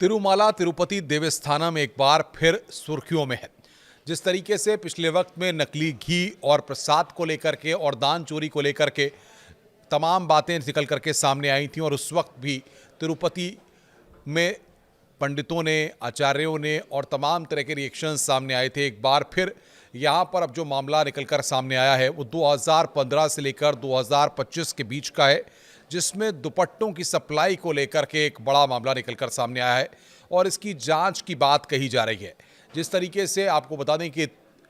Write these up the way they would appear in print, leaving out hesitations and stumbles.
तिरुमाला तिरुपति देवस्थानम एक बार फिर सुर्खियों में है। जिस तरीके से पिछले वक्त में नकली घी और प्रसाद को लेकर के और दान चोरी को लेकर के तमाम बातें निकल करके सामने आई थीं और उस वक्त भी तिरुपति में पंडितों ने, आचार्यों ने और तमाम तरह के रिएक्शंस सामने आए थे। एक बार फिर यहाँ पर अब जो मामला निकलकर सामने आया है वो 2015 से लेकर 2025 के बीच का है, जिसमें दुपट्टों की सप्लाई को लेकर के एक बड़ा मामला निकलकर सामने आया है और इसकी जांच की बात कही जा रही है। जिस तरीके से आपको बता दें कि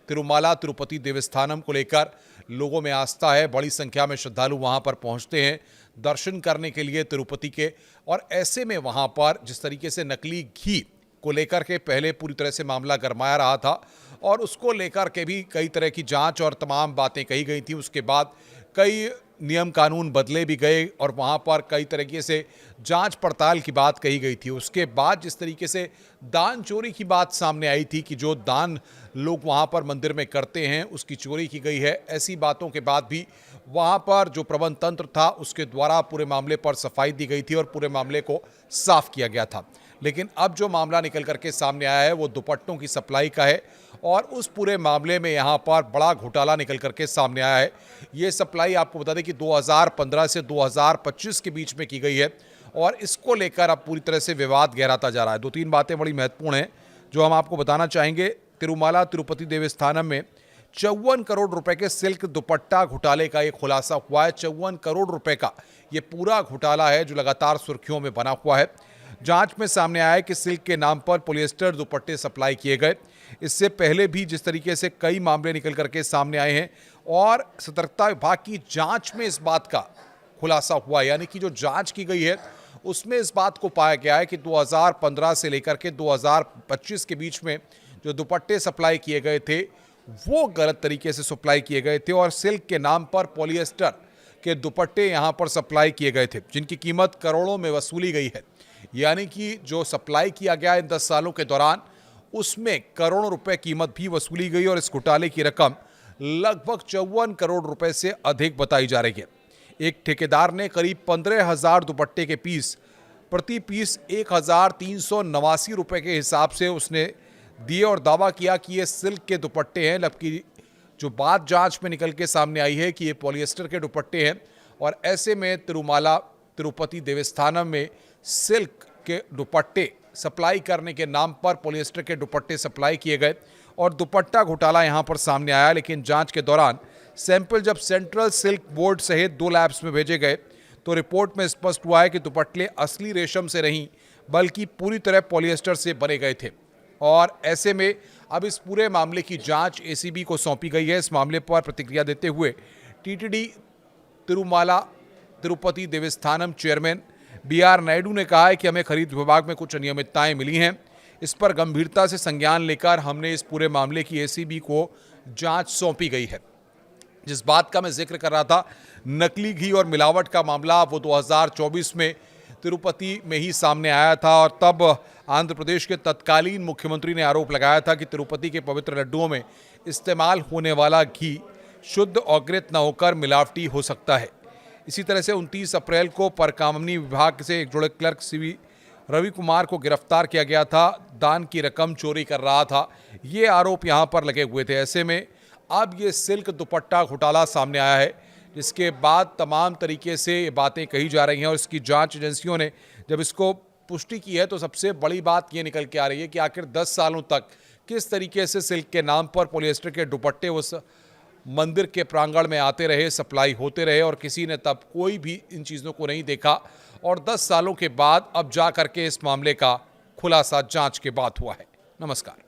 तिरुमाला तिरुपति देवस्थानम को लेकर लोगों में आस्था है, बड़ी संख्या में श्रद्धालु वहां पर पहुंचते हैं दर्शन करने के लिए तिरुपति के। और ऐसे में वहां पर जिस तरीके से नकली घी को लेकर के पहले पूरी तरह से मामला गरमाया रहा था और उसको लेकर के भी कई तरह की जांच और तमाम बातें कही गई थी। उसके बाद कई नियम कानून बदले भी गए और वहाँ पर कई तरीके से जांच पड़ताल की बात कही गई थी। उसके बाद जिस तरीके से दान चोरी की बात सामने आई थी कि जो दान लोग वहाँ पर मंदिर में करते हैं उसकी चोरी की गई है, ऐसी बातों के बाद भी वहाँ पर जो प्रबंध तंत्र था उसके द्वारा पूरे मामले पर सफाई दी गई थी और पूरे मामले को साफ किया गया था। लेकिन अब जो मामला निकल करके सामने आया है वो दुपट्टों की सप्लाई का है और उस पूरे मामले में यहाँ पर बड़ा घोटाला निकल करके सामने आया है। ये सप्लाई आपको बता दें कि 2015 से 2025 के बीच में की गई है और इसको लेकर अब पूरी तरह से विवाद गहराता जा रहा है। दो तीन बातें बड़ी महत्वपूर्ण हैं जो हम आपको बताना चाहेंगे। तिरुमाला तिरुपति देवस्थानम में 54 करोड़ रुपए के सिल्क दुपट्टा घोटाले का एक खुलासा हुआ है। 54 करोड़ रुपए का ये पूरा घोटाला है जो लगातार सुर्खियों में बना हुआ है। जांच में सामने आया है कि सिल्क के नाम पर पॉलिएस्टर दुपट्टे सप्लाई किए गए। इससे पहले भी जिस तरीके से कई मामले निकल करके सामने आए हैं और सतर्कता विभाग की जांच में इस बात का खुलासा हुआ, यानी कि जो जांच की गई है उसमें इस बात को पाया गया है कि 2015 से लेकर के 2025 के बीच में जो दुपट्टे सप्लाई किए गए थे वो गलत तरीके से सप्लाई किए गए थे और सिल्क के नाम पर पॉलिएस्टर के दुपट्टे यहाँ पर सप्लाई किए गए थे जिनकी कीमत करोड़ों में वसूली गई है। यानी कि जो सप्लाई किया गया इन 10 सालों के दौरान उसमें करोड़ों रुपए कीमत भी वसूली गई और इस घोटाले की रकम लगभग 54 करोड़ रुपए से अधिक बताई जा रही है। एक ठेकेदार ने करीब 15,000 दुपट्टे के पीस प्रति पीस 1,389 रुपए के हिसाब से उसने दिए और दावा किया कि ये सिल्क के दुपट्टे हैं। जबकि जो बात जांच में निकल के सामने आई है कि ये पॉलिएस्टर के दुपट्टे हैं और ऐसे में तिरुमाला तिरुपति देवस्थानम में सिल्क के दुपट्टे सप्लाई करने के नाम पर पॉलिएस्टर के दुपट्टे सप्लाई किए गए और दुपट्टा घोटाला यहां पर सामने आया। लेकिन जांच के दौरान सैंपल जब सेंट्रल सिल्क बोर्ड सहित 2 लैब्स में भेजे गए तो रिपोर्ट में स्पष्ट हुआ है कि दुपट्टे असली रेशम से नहीं बल्कि पूरी तरह पॉलिएस्टर से बने गए थे। और ऐसे में अब इस पूरे मामले की जांच एसीबी को सौंपी गई है। इस मामले पर प्रतिक्रिया देते हुए TTD Tirumala Tirupati Devasthanam chairman BR Naidu ने कहा है कि हमें खरीद विभाग में कुछ अनियमितताएं मिली हैं। इस पर गंभीरता से संज्ञान लेकर हमने इस पूरे मामले की एसीबी को जांच सौंपी गई है। जिस बात का मैं जिक्र कर रहा था, नकली घी और मिलावट का मामला वो 2024 में तिरुपति में ही सामने आया था और तब आंध्र प्रदेश के तत्कालीन मुख्यमंत्री ने आरोप लगाया था कि तिरुपति के पवित्र लड्डुओं में इस्तेमाल होने वाला घी शुद्ध और घृत न होकर मिलावटी हो सकता है। इसी तरह से 29 अप्रैल को परकामनी विभाग से एक जुड़े क्लर्क CV रवि कुमार को गिरफ्तार किया गया था। दान की रकम चोरी कर रहा था, ये आरोप यहाँ पर लगे हुए थे। ऐसे में अब ये सिल्क दुपट्टा घोटाला सामने आया है, जिसके बाद तमाम तरीके से ये बातें कही जा रही हैं और इसकी जांच एजेंसियों ने जब इसको पुष्टि की है तो सबसे बड़ी बात ये निकल के आ रही है कि आखिर 10 सालों तक किस तरीके से सिल्क के नाम पर पॉलिएस्टर के दुपट्टे उस मंदिर के प्रांगण में आते रहे, सप्लाई होते रहे और किसी ने तब कोई भी इन चीज़ों को नहीं देखा और 10 सालों के बाद अब जा करके इस मामले का खुलासा जांच के बाद हुआ है। नमस्कार।